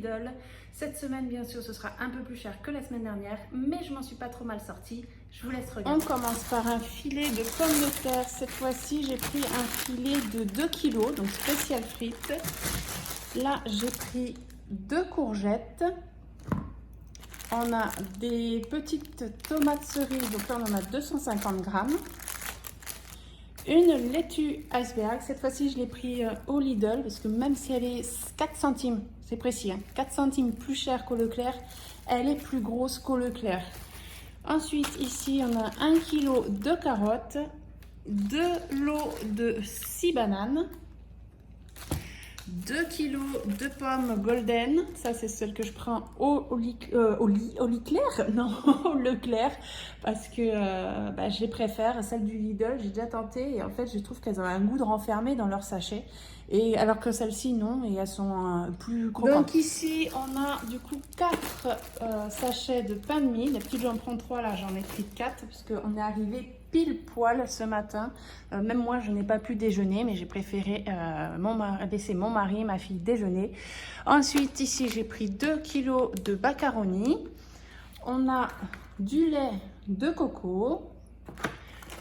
Lidl. Cette semaine, bien sûr, ce sera un peu plus cher que la semaine dernière, mais je m'en suis pas trop mal sortie. Je vous laisse regarder. On commence par un filet de pommes de terre. Cette fois-ci, j'ai pris un filet de 2 kg, donc spécial frites. Là, j'ai pris 2 courgettes. On a des petites tomates cerises, donc là, on en a 250 grammes. Une laitue iceberg, cette fois-ci je l'ai pris au Lidl parce que même si elle est 4 centimes, c'est précis, hein, 4 centimes plus cher qu'au Leclerc, elle est plus grosse qu'au Leclerc. Ensuite ici on a 1 kg de carottes, 2 lots de 6 bananes, 2 kg de pommes golden, ça c'est celle que je prends au Leclerc, non, au Leclerc, parce que je les préfère, celles du Lidl, j'ai déjà tenté et en fait je trouve qu'elles ont un goût de renfermé dans leur sachet, et alors que celles-ci non, et elles sont plus croquantes. Donc ici on a du coup 4 sachets de pain de mie, d'habitude j'en prends 3, là j'en ai pris 4 parce qu'on est arrivé pile poil ce matin. Même moi je n'ai pas pu déjeuner, mais j'ai préféré laisser mon mari et ma fille déjeuner. Ensuite ici j'ai pris 2 kg de macaroni. On a du lait de coco,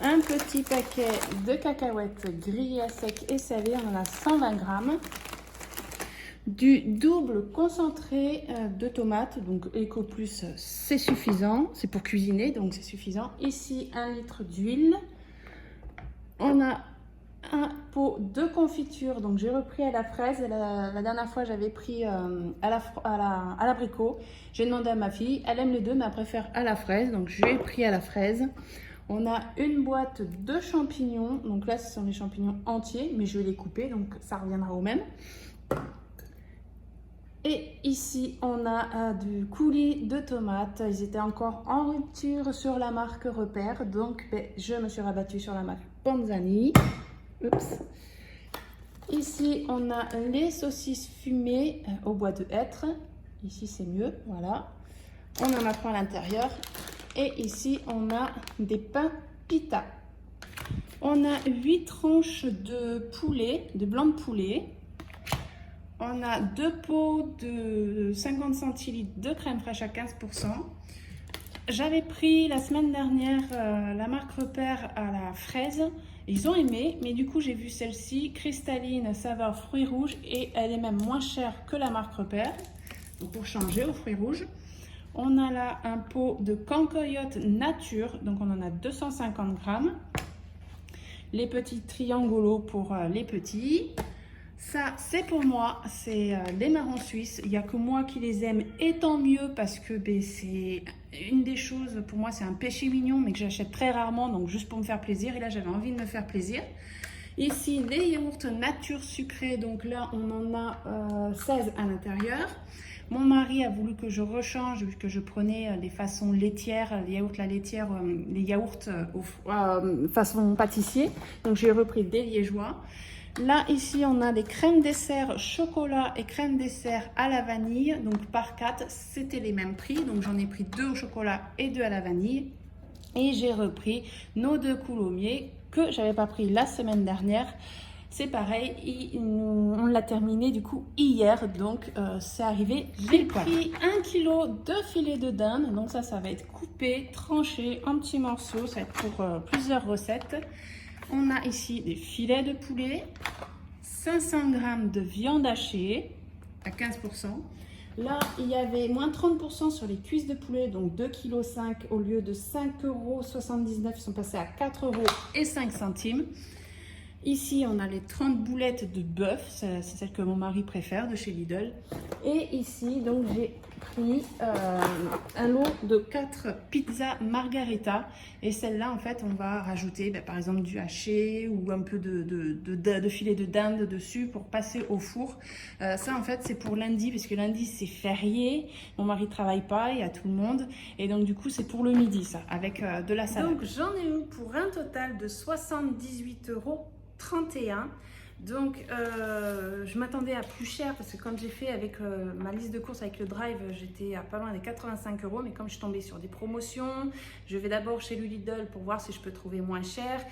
un petit paquet de cacahuètes grillées à sec et salées, on en a 120 grammes. Du double concentré de tomates, donc Eco Plus c'est suffisant, c'est pour cuisiner donc c'est suffisant. Ici 1 litre d'huile. On a un pot de confiture, donc j'ai repris à la fraise. La dernière fois j'avais pris à l'abricot. J'ai demandé à ma fille, elle aime les deux mais elle préfère à la fraise, donc j'ai pris à la fraise. On a une boîte de champignons, donc là ce sont les champignons entiers mais je vais les couper donc ça reviendra au même. Et ici, on a du coulis de tomates. Ils étaient encore en rupture sur la marque Repère. Donc, je me suis rabattue sur la marque Panzani. Oups. Ici, on a les saucisses fumées au bois de hêtre. Ici, c'est mieux. Voilà. On en a 3 à l'intérieur. Et ici, on a des pains pita. On a 8 tranches de poulet, de blanc de poulet. On a 2 pots de 50 centilitres de crème fraîche à 15%. J'avais pris la semaine dernière la marque Repère à la fraise. Ils ont aimé, mais du coup j'ai vu celle-ci, cristalline, saveur fruits rouges, et elle est même moins chère que la marque Repère. Donc pour changer aux fruits rouges. On a là un pot de cancoyote nature, donc on en a 250 grammes. Les petits triangulos pour les petits. Ça, c'est pour moi, c'est les marrons suisses. Il n'y a que moi qui les aime, et tant mieux parce que c'est une des choses, pour moi, c'est un péché mignon, mais que j'achète très rarement, donc juste pour me faire plaisir. Et là, j'avais envie de me faire plaisir. Ici, les yaourts nature sucrés, donc là, on en a 16 à l'intérieur. Mon mari a voulu que je rechange, vu que je prenais les façons laitières, les yaourts la laitière, les yaourts façon pâtissier. Donc, j'ai repris des liégeois. Là, ici, on a des crèmes dessert chocolat et crème dessert à la vanille. Donc, par 4, c'était les mêmes prix. Donc, j'en ai pris 2 au chocolat et 2 à la vanille. Et j'ai repris nos 2 coulommiers que j'avais pas pris la semaine dernière. C'est pareil, on l'a terminé du coup hier. Donc, c'est arrivé. J'ai pris 1 kg de filet de dinde. Donc, ça va être coupé, tranché en petits morceaux. Ça va être pour plusieurs recettes. On a ici des filets de poulet, 500 g de viande hachée à 15%. Là, il y avait moins 30% sur les cuisses de poulet, donc 2,5 kg au lieu de 5,79 €, ils sont passés à 4,05 €. Ici, on a les 30 boulettes de bœuf, c'est celle que mon mari préfère de chez Lidl. Et ici, donc j'ai pris un lot de 4 pizzas margarita. Et celle-là, en fait, on va rajouter par exemple du haché ou un peu de filet de dinde dessus pour passer au four. Ça, en fait, c'est pour lundi, parce que lundi, c'est férié. Mon mari ne travaille pas, il y a tout le monde. Et donc, du coup, c'est pour le midi, ça, avec de la salade. Donc, j'en ai eu pour un total de 78,31 €. Donc je m'attendais à plus cher parce que comme j'ai fait avec ma liste de courses avec le drive, j'étais à pas loin des 85 €, mais comme je suis tombée sur des promotions, je vais d'abord chez le Lidl pour voir si je peux trouver moins cher.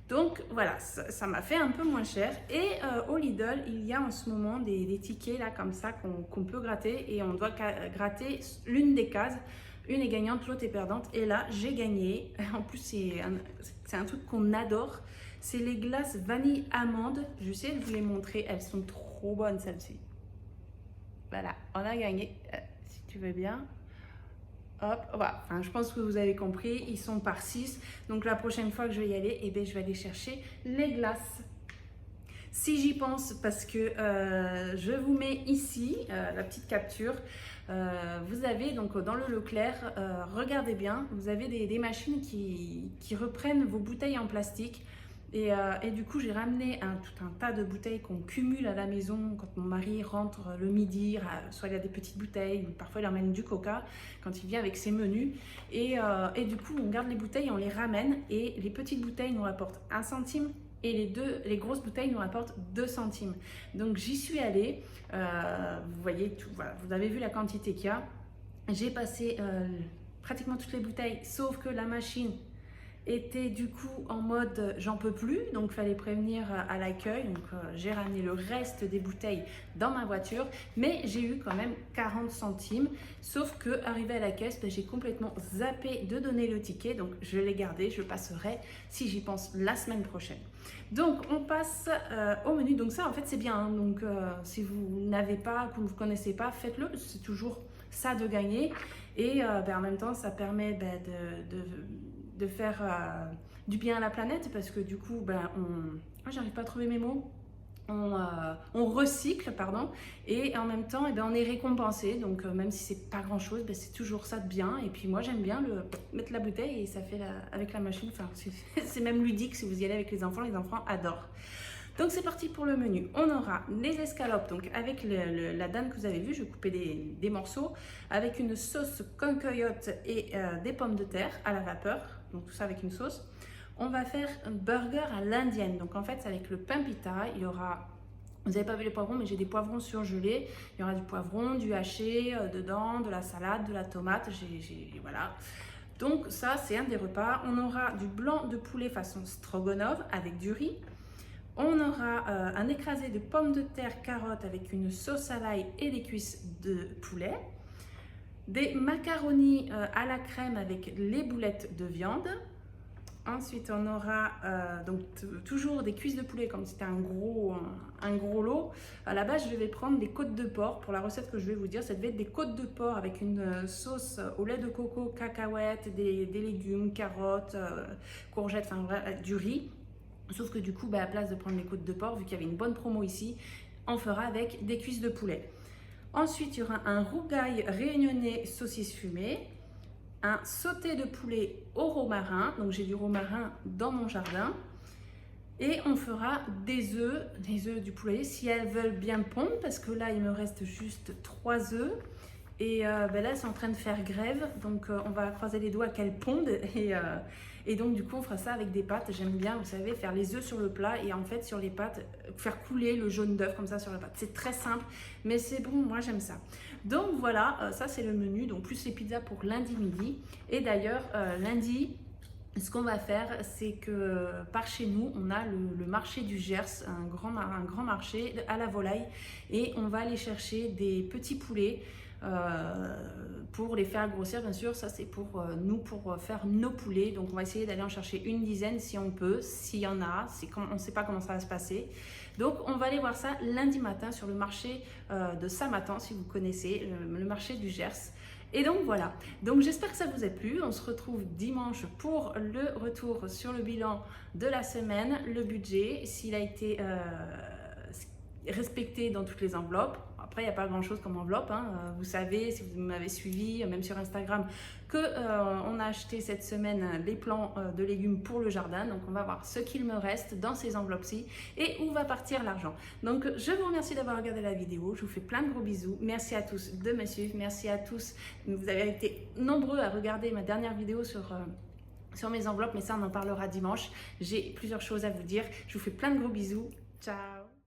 Donc voilà, ça m'a fait un peu moins cher. Et au Lidl, il y a en ce moment des tickets là comme ça qu'on peut gratter et on doit gratter l'une des cases. Une est gagnante, l'autre est perdante. Et là, j'ai gagné. En plus, c'est un truc qu'on adore. C'est les glaces vanille amande. Je sais de vous les montrer. Elles sont trop bonnes, celles-ci. Voilà, on a gagné. Si tu veux bien. Hop, voilà. Enfin, je pense que vous avez compris. Ils sont par 6. Donc, la prochaine fois que je vais y aller, eh bien, je vais aller chercher les glaces. Si j'y pense, parce que je vous mets ici la petite capture. Vous avez donc dans le Leclerc, regardez bien, vous avez des machines qui reprennent vos bouteilles en plastique. Et du coup, j'ai ramené tout un tas de bouteilles qu'on cumule à la maison quand mon mari rentre le midi. Soit il a des petites bouteilles, ou parfois il emmène du coca quand il vient avec ses menus. Et du coup, on garde les bouteilles, on les ramène. Et les petites bouteilles nous rapportent 1 centime. Et les grosses bouteilles nous rapportent 2 centimes. Donc j'y suis allée. Vous voyez tout, voilà, vous avez vu la quantité qu'il y a. J'ai passé pratiquement toutes les bouteilles, sauf que la machine était du coup en mode j'en peux plus, donc il fallait prévenir à l'accueil. Donc j'ai ramené le reste des bouteilles dans ma voiture, mais j'ai eu quand même 40 centimes. Sauf que arrivé à la caisse, ben, j'ai complètement zappé de donner le ticket, donc je l'ai gardé. Je passerai, si j'y pense, la semaine prochaine. Donc on passe au menu. Donc ça en fait c'est bien, hein. Donc si vous n'avez pas, que vous ne connaissez pas, faites-le. C'est toujours ça de gagner. Et ben, en même temps ça permet ben, de faire du bien à la planète, parce que du coup ben, j'arrive pas à trouver mes mots, on recycle, pardon, et en même temps, eh ben, on est récompensé. Donc même si c'est pas grand chose, ben, c'est toujours ça de bien. Et puis moi j'aime bien mettre la bouteille et ça fait avec la machine, enfin, c'est même ludique. Si vous y allez avec les enfants adorent. Donc c'est parti pour le menu. On aura les escalopes, donc avec la dinde que vous avez vue, je coupais des morceaux, avec une sauce concoyote et des pommes de terre à la vapeur, donc tout ça avec une sauce. On va faire un burger à l'indienne, donc en fait c'est avec le pain pita. Il y aura, vous n'avez pas vu les poivrons, mais j'ai des poivrons surgelés. Il y aura du poivron, du haché dedans, de la salade, de la tomate, voilà. Donc ça c'est un des repas. On aura du blanc de poulet façon stroganoff avec du riz. On aura un écrasé de pommes de terre, carottes avec une sauce à l'ail et des cuisses de poulet. Des macaronis à la crème avec les boulettes de viande. Ensuite, on aura donc toujours des cuisses de poulet, comme c'était un gros lot. À la base, je vais prendre des côtes de porc pour la recette que je vais vous dire. Ça devait être des côtes de porc avec une sauce au lait de coco, cacahuètes, des légumes, carottes, courgettes, enfin du riz. Sauf que du coup, bah, à la place de prendre les côtes de porc, vu qu'il y avait une bonne promo ici, on fera avec des cuisses de poulet. Ensuite, il y aura un rougail réunionnais saucisse fumée, un sauté de poulet au romarin. Donc j'ai du romarin dans mon jardin. Et on fera des œufs du poulet si elles veulent bien pondre, parce que là, il me reste juste 3 œufs. Et ben là, elles sont en train de faire grève, donc on va croiser les doigts qu'elles pondent. Et donc, du coup, on fera ça avec des pâtes. J'aime bien, vous savez, faire les œufs sur le plat et en fait, sur les pâtes, faire couler le jaune d'œuf comme ça sur la pâte. C'est très simple, mais c'est bon, moi j'aime ça. Donc voilà, ça c'est le menu, donc plus les pizzas pour lundi midi. Et d'ailleurs, lundi, ce qu'on va faire, c'est que par chez nous, on a le marché du Gers, un grand marché à la volaille. Et on va aller chercher des petits poulets pour les faire grossir, bien sûr. Ça c'est pour nous, pour faire nos poulets. Donc on va essayer d'aller en chercher une dizaine si on peut, s'il y en a. On ne sait pas comment ça va se passer. Donc on va aller voir ça lundi matin sur le marché de Samatan, si vous connaissez, le marché du Gers. Et donc voilà, donc j'espère que ça vous a plu. On se retrouve dimanche pour le retour sur le bilan de la semaine, le budget, s'il a été respecté dans toutes les enveloppes. Après, il n'y a pas grand-chose comme enveloppe, hein. Vous savez, si vous m'avez suivi, même sur Instagram, qu'on a acheté cette semaine les plants de légumes pour le jardin. Donc, on va voir ce qu'il me reste dans ces enveloppes-ci et où va partir l'argent. Donc, je vous remercie d'avoir regardé la vidéo. Je vous fais plein de gros bisous. Merci à tous de me suivre. Merci à tous. Vous avez été nombreux à regarder ma dernière vidéo sur mes enveloppes, mais ça, on en parlera dimanche. J'ai plusieurs choses à vous dire. Je vous fais plein de gros bisous. Ciao!